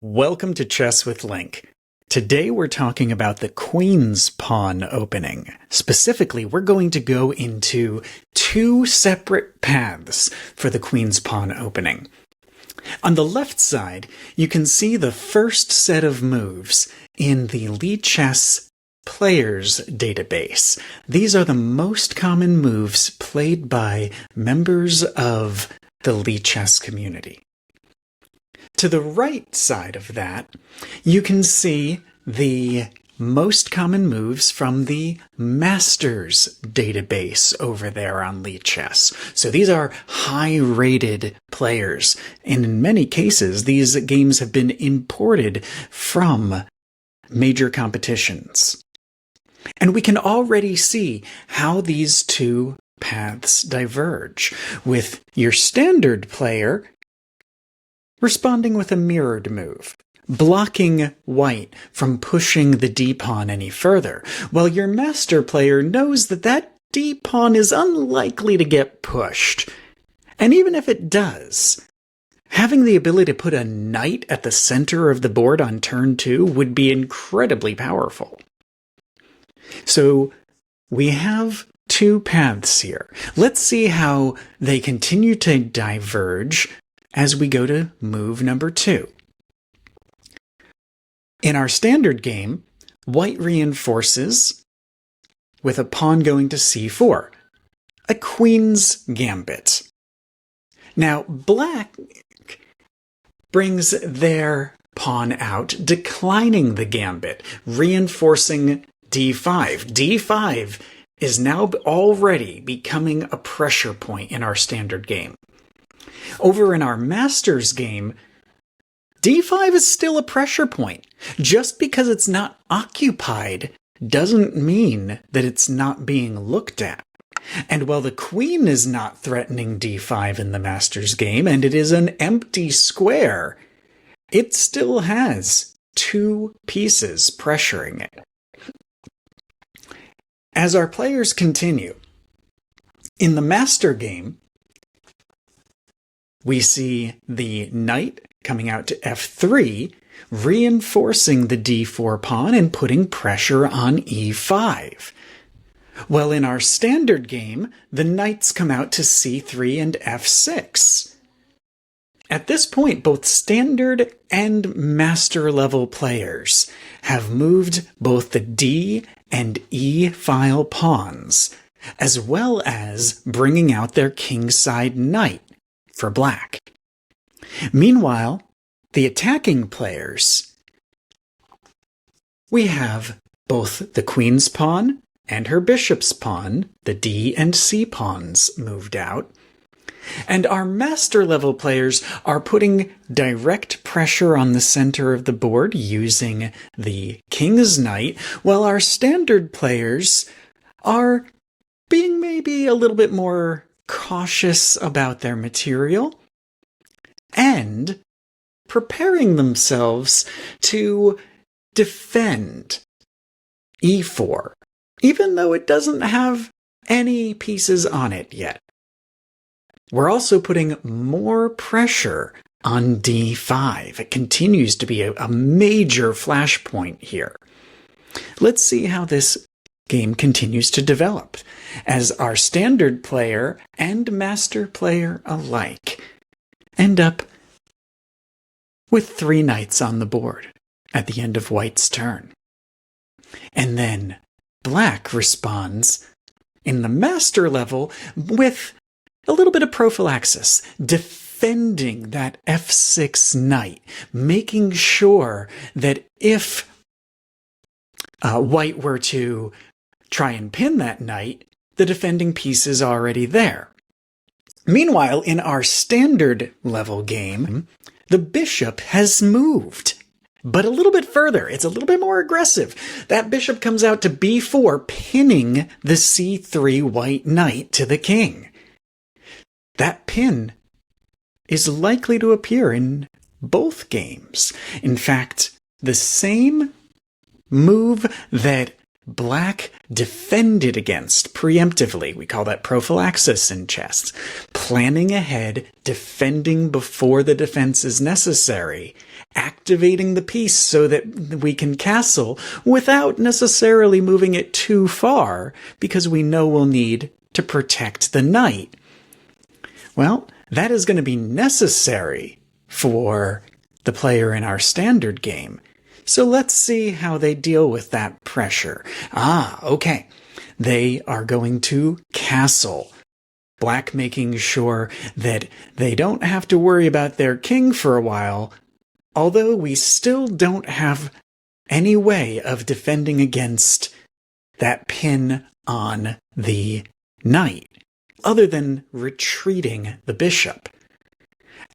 Welcome to Chess with Link. Today we're talking about the Queen's Pawn opening. Specifically, we're going to go into two separate paths for the Queen's Pawn opening. On the left side, you can see the first set of moves in the Lichess players database. These are the most common moves played by members of the Lichess community. To the right side of that, you can see the most common moves from the Masters database over there on Lichess. So these are high-rated players, and in many cases, these games have been imported from major competitions. And we can already see how these two paths diverge, with your standard player responding with a mirrored move, blocking white from pushing the d-pawn any further, while your master player knows that that d-pawn is unlikely to get pushed. And even if it does, having the ability to put a knight at the center of the board on turn 2 would be incredibly powerful. So we have two paths here. Let's see how they continue to diverge as we go to move number 2. In our standard game, white reinforces with a pawn going to c4, a queen's gambit. Now, black brings their pawn out, declining the gambit, reinforcing d5. d5 is now already becoming a pressure point in our standard game. Over in our Masters game, d5 is still a pressure point. Just because it's not occupied doesn't mean that it's not being looked at. And while the queen is not threatening d5 in the Masters game, and it is an empty square, it still has two pieces pressuring it. As our players continue, in the Master game, we see the knight coming out to f3, reinforcing the d4 pawn and putting pressure on e5. Well, in our standard game, the knights come out to c3 and f6. At this point, both standard and master level players have moved both the d and e file pawns, as well as bringing out their kingside knight for black. Meanwhile, the attacking players, we have both the queen's pawn and her bishop's pawn, the d and c pawns, moved out. And our master level players are putting direct pressure on the center of the board using the king's knight, while our standard players are being maybe a little bit more cautious about their material and preparing themselves to defend e4, even though it doesn't have any pieces on it yet. We're also putting more pressure on d5. It continues to be a major flashpoint here. Let's see how this game continues to develop as our standard player and master player alike end up with 3 knights on the board at the end of white's turn. And then black responds in the master level with a little bit of prophylaxis, defending that f6 knight, making sure that if white were to try and pin that knight, the defending piece is already there. Meanwhile, in our standard level game, the bishop has moved, but a little bit further. It's a little bit more aggressive. That bishop comes out to b4, pinning the c3 white knight to the king. That pin is likely to appear in both games. In fact, the same move that Black defended against preemptively. We call that prophylaxis in chess. Planning ahead, defending before the defense is necessary, activating the piece so that we can castle without necessarily moving it too far because we know we'll need to protect the knight. Well, that is going to be necessary for the player in our standard game. So let's see how they deal with that pressure. Okay. They are going to castle. Black making sure that they don't have to worry about their king for a while, although we still don't have any way of defending against that pin on the knight, other than retreating the bishop.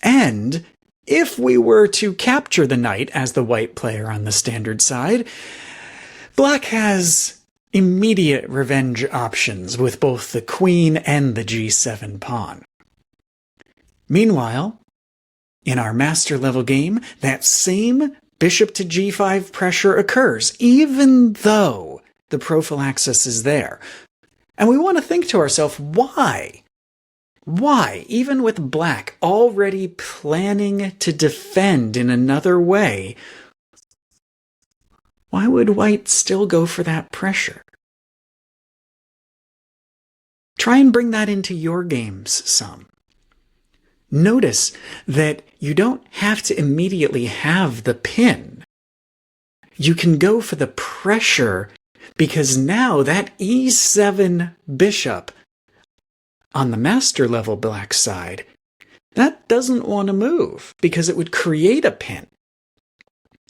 And if we were to capture the knight as the white player on the standard side, Black has immediate revenge options with both the queen and the g7 pawn. Meanwhile, in our master level game, that same bishop to g5 pressure occurs, even though the prophylaxis is there. And we want to think to ourselves, why? Why, even with Black already planning to defend in another way, why would White still go for that pressure? Try and bring that into your games some. Notice that you don't have to immediately have the pin. You can go for the pressure because now that e7 bishop on the master level Black side, that doesn't want to move because it would create a pin.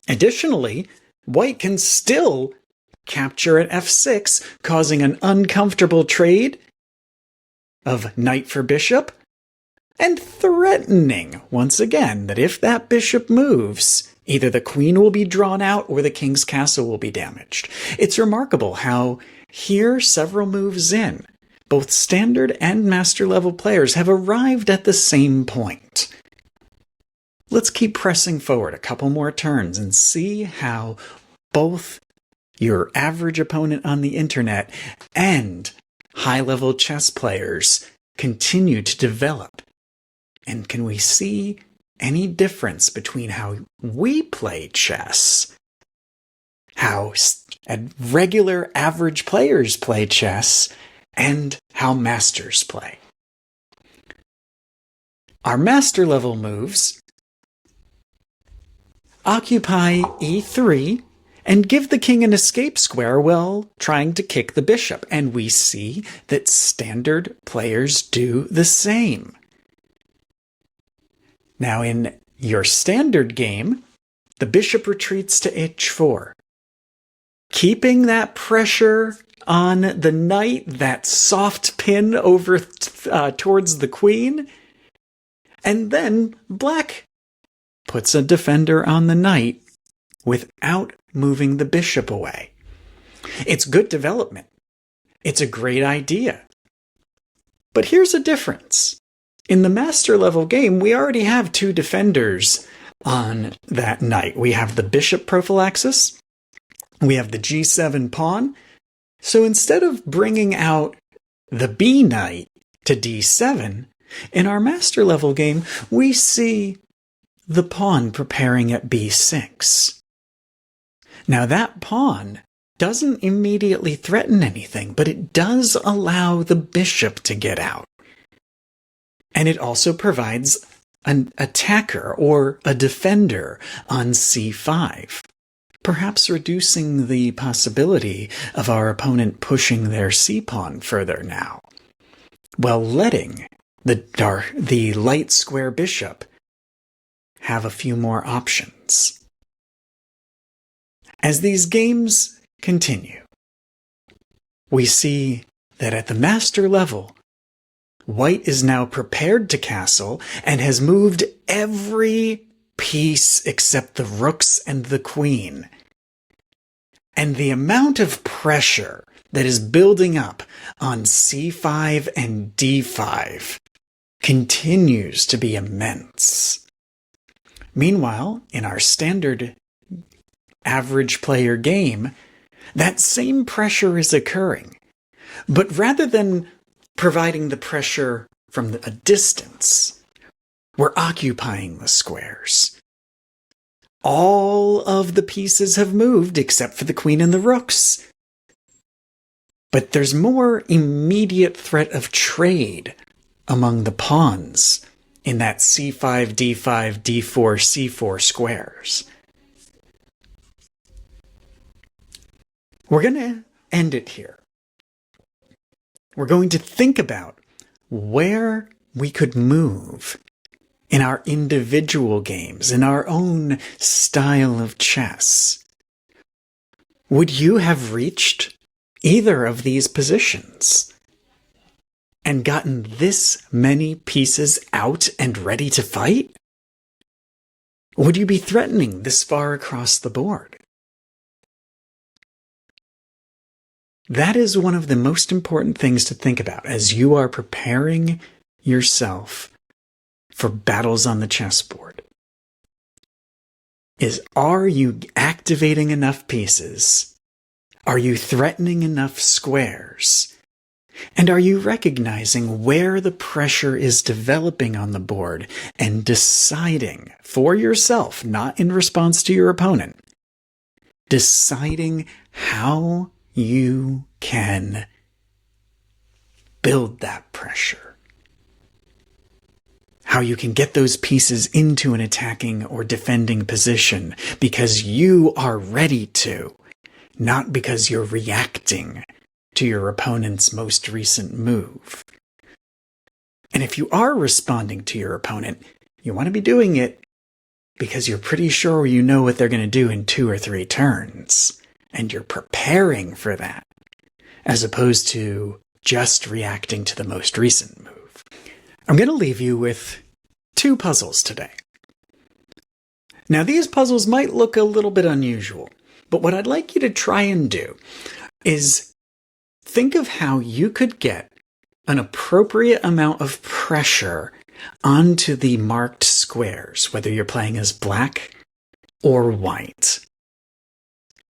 Additionally, White can still capture at f6, causing an uncomfortable trade of knight for bishop, and threatening, once again, that if that bishop moves, either the queen will be drawn out or the king's castle will be damaged. It's remarkable how here, several moves in, both standard and master level players have arrived at the same point. Let's keep pressing forward a couple more turns and see how both your average opponent on the internet and high-level chess players continue to develop. And can we see any difference between how we play chess, how regular average players play chess, and how masters play? Our master level moves occupy e3 and give the king an escape square while trying to kick the bishop. And we see that standard players do the same. Now in your standard game, the bishop retreats to h4, keeping that pressure on the knight, that soft pin over towards the queen. And then Black puts a defender on the knight without moving the bishop away. It's good development. It's a great idea. But here's a difference. In the master level game, we already have two defenders on that knight. We have the bishop prophylaxis. We have the g7 pawn. So instead of bringing out the b knight to d7, in our master level game, we see the pawn preparing at b6. Now that pawn doesn't immediately threaten anything, but it does allow the bishop to get out. And it also provides an attacker or a defender on c5, perhaps reducing the possibility of our opponent pushing their c-pawn further now, while letting the light square bishop have a few more options. As these games continue, we see that at the master level, White is now prepared to castle and has moved every piece except the rooks and the queen. And the amount of pressure that is building up on c5 and d5 continues to be immense. Meanwhile, in our standard average player game, that same pressure is occurring. But rather than providing the pressure from a distance, we're occupying the squares. All of the pieces have moved except for the queen and the rooks. But there's more immediate threat of trade among the pawns in that c5, d5, d4, c4 squares. We're going to end it here. We're going to think about where we could move in our individual games, in our own style of chess. Would you have reached either of these positions and gotten this many pieces out and ready to fight? Would you be threatening this far across the board? That is one of the most important things to think about as you are preparing yourself for battles on the chessboard. Are you activating enough pieces? Are you threatening enough squares? And are you recognizing where the pressure is developing on the board and deciding for yourself, not in response to your opponent, deciding how you can build that pressure? How you can get those pieces into an attacking or defending position because you are ready to, not because you're reacting to your opponent's most recent move. And if you are responding to your opponent, you want to be doing it because you're pretty sure you know what they're going to do in 2 or 3 turns, and you're preparing for that, as opposed to just reacting to the most recent move. I'm going to leave you with 2 puzzles today. Now, these puzzles might look a little bit unusual, but what I'd like you to try and do is think of how you could get an appropriate amount of pressure onto the marked squares, whether you're playing as black or white.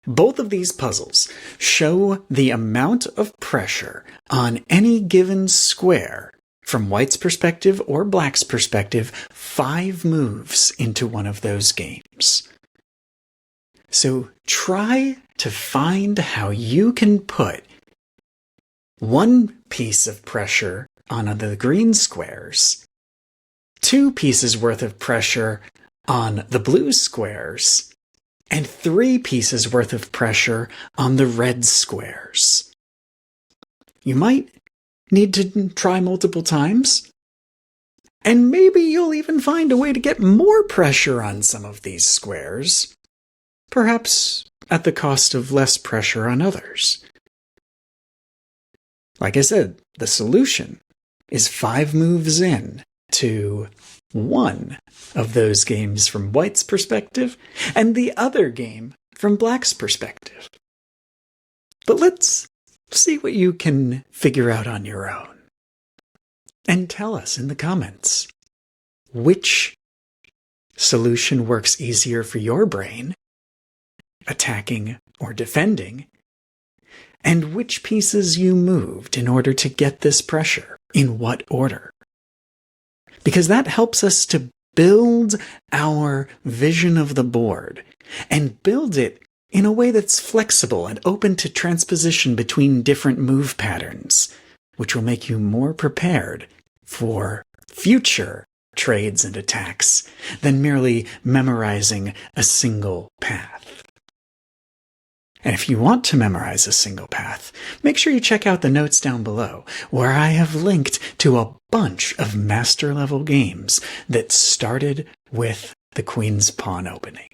Both of these puzzles show the amount of pressure on any given square from white's perspective or black's perspective 5 moves into one of those games. So try to find how you can put 1 piece of pressure on the green squares, 2 pieces worth of pressure on the blue squares, and 3 pieces worth of pressure on the red squares. You might need to try multiple times, and maybe you'll even find a way to get more pressure on some of these squares, perhaps at the cost of less pressure on others. Like I said, the solution is 5 moves in to one of those games from white's perspective and the other game from black's perspective. But let's see what you can figure out on your own. And tell us in the comments which solution works easier for your brain, attacking or defending, and which pieces you moved in order to get this pressure, in what order. Because that helps us to build our vision of the board, and build it in a way that's flexible and open to transposition between different move patterns, which will make you more prepared for future trades and attacks than merely memorizing a single path. And if you want to memorize a single path, make sure you check out the notes down below, where I have linked to a bunch of master level games that started with the Queen's Pawn opening.